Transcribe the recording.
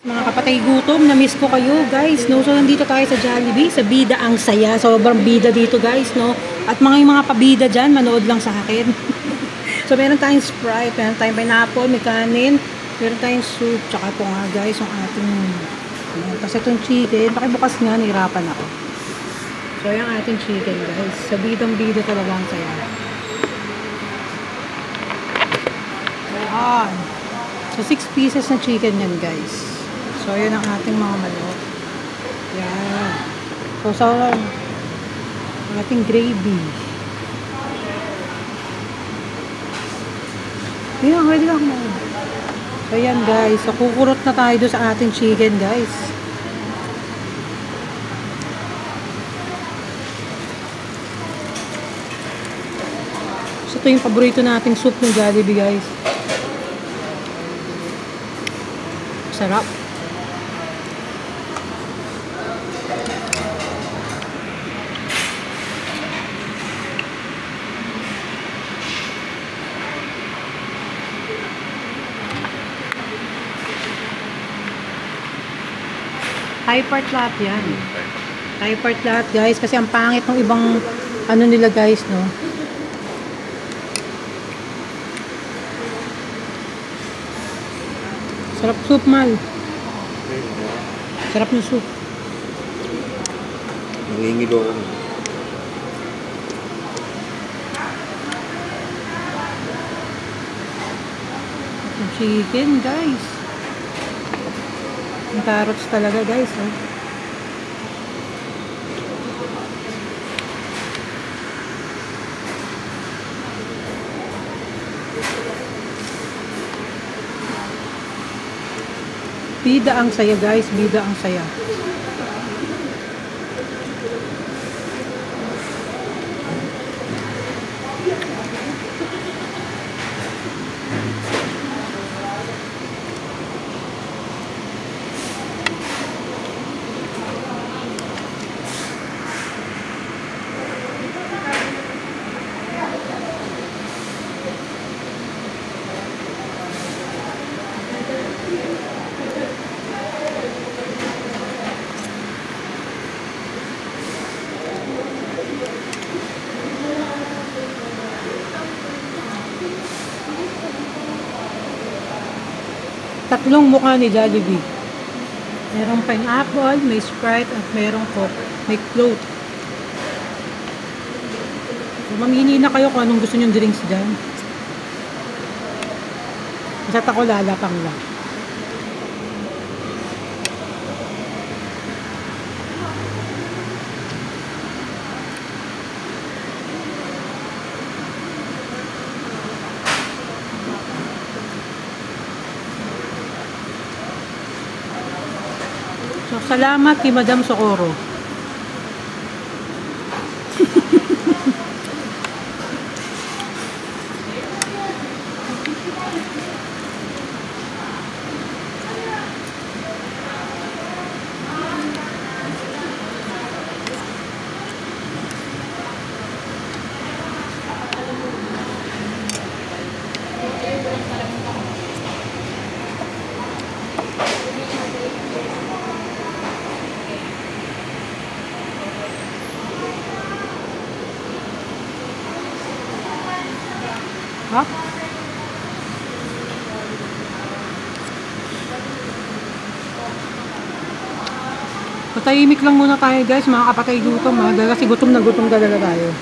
Mga kapatay gutom, na-miss ko kayo guys, no? So nandito tayo sa Jollibee, sa Bida ang Saya. Sobrang bida dito guys, no? At mga yung mga pabida dyan, manood lang sa akin. So meron tayong Sprite, meron tayong pineapple, may kanin, meron tayong soup, tsaka ito nga guys, yung ating kasi itong chicken, pakibukas nga, nahirapan ako. So yung ating chicken guys, sa bidang bida talaga ang saya. Ayan. So 6 pieces na chicken yan guys. So, yun ang ating mga manok. Yan. So, sa ating gravy. Yan, ready lang mo. So, yan guys. So, kukurot na tayo doon sa ating chicken guys. So, ito yung paborito nating soup ng Jollibee guys. Sarap. Thai part lahat yan. Thai part lahat guys. Kasi ang pangit ng ibang ano nila guys, no? Sarap soup mal. Sarap ng soup. Nangingilo ako. Chicken guys. Ang carrots talaga guys, oh. Bida ang saya guys, bida ang saya. Tatlong mukha ni Jollibee. Merong pineapple, may Sprite, at merong Coke. May float. So, mamili na kayo kung anong gusto nyong drinks dyan. Basta ako lalapang lang. So, salamat kay Madam Socorro. Ha? Patahimik lang muna tayo guys, mga kapatay gutom ha. Dahil kasi gutom na gutom talaga tayo.